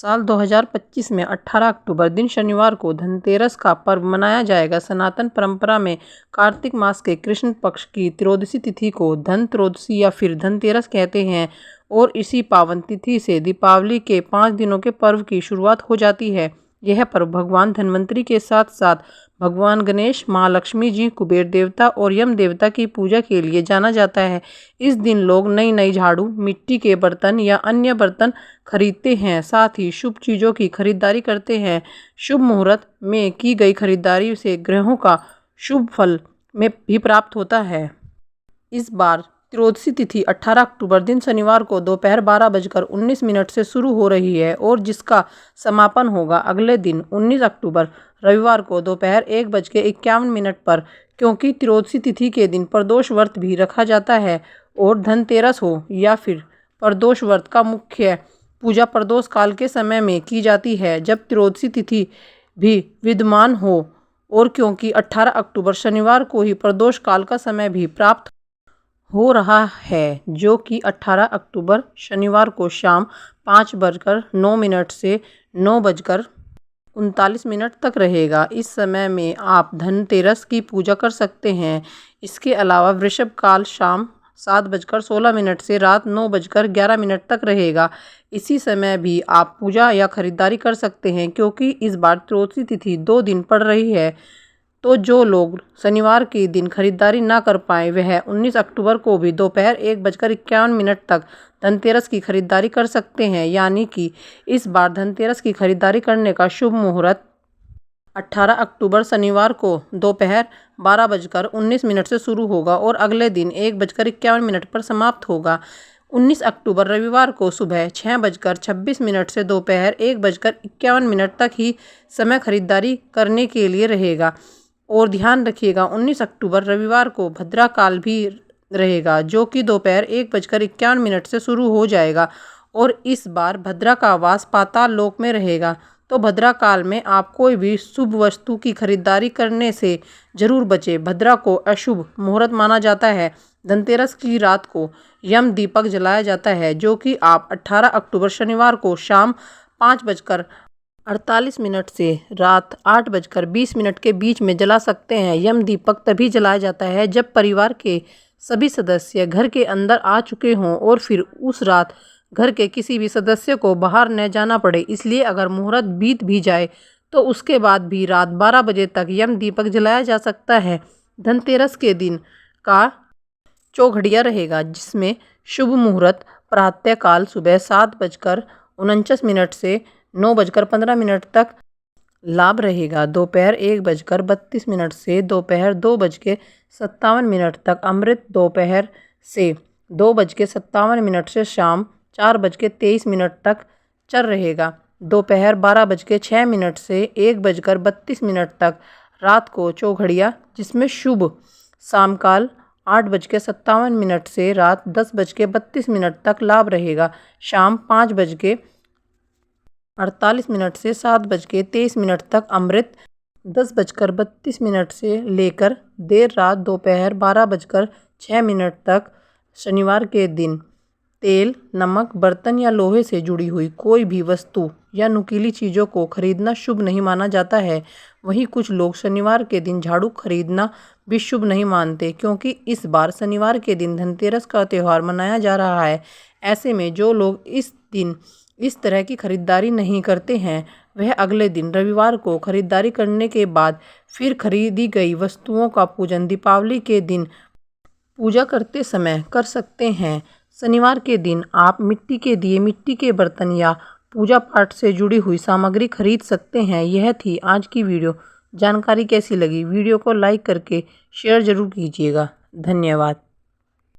साल 2025 में 18 अक्टूबर दिन शनिवार को धनतेरस का पर्व मनाया जाएगा। सनातन परंपरा में कार्तिक मास के कृष्ण पक्ष की त्रयोदशी तिथि को धन त्रयोदशी या फिर धनतेरस कहते हैं और इसी पावन तिथि से दीपावली के 5 दिनों के पर्व की शुरुआत हो जाती है। यह पर्व भगवान धन्वंतरि के साथ साथ भगवान गणेश, महालक्ष्मी जी, कुबेर देवता और यम देवता की पूजा के लिए जाना जाता है। इस दिन लोग नई झाड़ू, मिट्टी के बर्तन या अन्य बर्तन खरीदते हैं, साथ ही शुभ चीज़ों की खरीदारी करते हैं। शुभ मुहूर्त में की गई खरीदारी से ग्रहों का शुभ फल में भी प्राप्त होता है। इस बार त्रयोदशी तिथि 18 अक्टूबर दिन शनिवार को दोपहर 12:19 से शुरू हो रही है और जिसका समापन होगा अगले दिन 19 अक्टूबर रविवार को दोपहर 1:51 पर, क्योंकि त्रयोदशी तिथि के दिन प्रदोष व्रत भी रखा जाता है और धनतेरस हो या फिर प्रदोष व्रत का मुख्य पूजा प्रदोष काल के समय में की जाती है जब त्रयोदशी तिथि भी विद्यमान हो, और क्योंकि 18 अक्टूबर शनिवार को ही प्रदोष काल का समय भी प्राप्त हो रहा है जो कि 18 अक्टूबर शनिवार को शाम 5:09 से 9:39 तक रहेगा। इस समय में आप धनतेरस की पूजा कर सकते हैं। इसके अलावा वृषभ काल शाम 7:16 से रात 9:11 तक रहेगा। इसी समय भी आप पूजा या खरीदारी कर सकते हैं। क्योंकि इस बार त्रयोदशी तिथि 2 दिन पड़ रही है, तो जो लोग शनिवार के दिन खरीदारी ना कर पाए वह 19 अक्टूबर को भी दोपहर 1:51 तक धनतेरस की खरीदारी कर सकते हैं। यानी कि इस बार धनतेरस की खरीदारी करने का शुभ मुहूर्त 18 अक्टूबर शनिवार को दोपहर 12:19 से शुरू होगा और अगले दिन 1:51 पर समाप्त होगा। 19 अक्टूबर रविवार को सुबह 6:26 से दोपहर 1:51 तक ही समय खरीदारी करने के लिए रहेगा। और ध्यान रखिएगा 19 अक्टूबर रविवार को भद्रा काल भी रहेगा जो कि दोपहर 1:51 से शुरू हो जाएगा और इस बार भद्रा का वास पाताल लोक में रहेगा। तो भद्रा काल में आप कोई भी शुभ वस्तु की खरीदारी करने से जरूर बचें। भद्रा को अशुभ मुहूर्त माना जाता है। धनतेरस की रात को यम दीपक जलाया जाता है जो कि आप 18 अक्टूबर शनिवार को शाम 5:48 से रात 8:20 के बीच में जला सकते हैं। यम दीपक तभी जलाया जाता है जब परिवार के सभी सदस्य घर के अंदर आ चुके हों और फिर उस रात घर के किसी भी सदस्य को बाहर न जाना पड़े। इसलिए अगर मुहूर्त बीत भी जाए तो उसके बाद भी रात 12 बजे तक यम दीपक जलाया जा सकता है। धनतेरस के दिन का चौघड़िया रहेगा जिसमें शुभ मुहूर्त प्रातःकाल सुबह 7:49 से 9:15 तक लाभ रहेगा। दोपहर 1:32 से दोपहर 2:57 तक अमृत, दोपहर से 2:57 से शाम 4:23 तक चल रहेगा। दोपहर 12:06 से 1:32 तक रात को चौघड़िया जिसमें शुभ शाम काल 8:57 से रात 10:32 तक लाभ रहेगा। शाम 5:48 से 7:23 तक अमृत, 10:32 से लेकर देर रात दोपहर 12:06 तक। शनिवार के दिन तेल, नमक, बर्तन या लोहे से जुड़ी हुई कोई भी वस्तु या नुकीली चीज़ों को खरीदना शुभ नहीं माना जाता है। वहीं कुछ लोग शनिवार के दिन झाड़ू खरीदना भी शुभ नहीं मानते, क्योंकि इस बार शनिवार के दिन धनतेरस का त्यौहार मनाया जा रहा है। ऐसे में जो लोग इस दिन इस तरह की खरीदारी नहीं करते हैं वह अगले दिन रविवार को खरीदारी करने के बाद फिर खरीदी गई वस्तुओं का पूजन दीपावली के दिन पूजा करते समय कर सकते हैं। शनिवार के दिन आप मिट्टी के दिए, मिट्टी के बर्तन या पूजा पाठ से जुड़ी हुई सामग्री खरीद सकते हैं। यह थी आज की वीडियो। जानकारी कैसी लगी? वीडियो को लाइक करके शेयर जरूर कीजिएगा। धन्यवाद।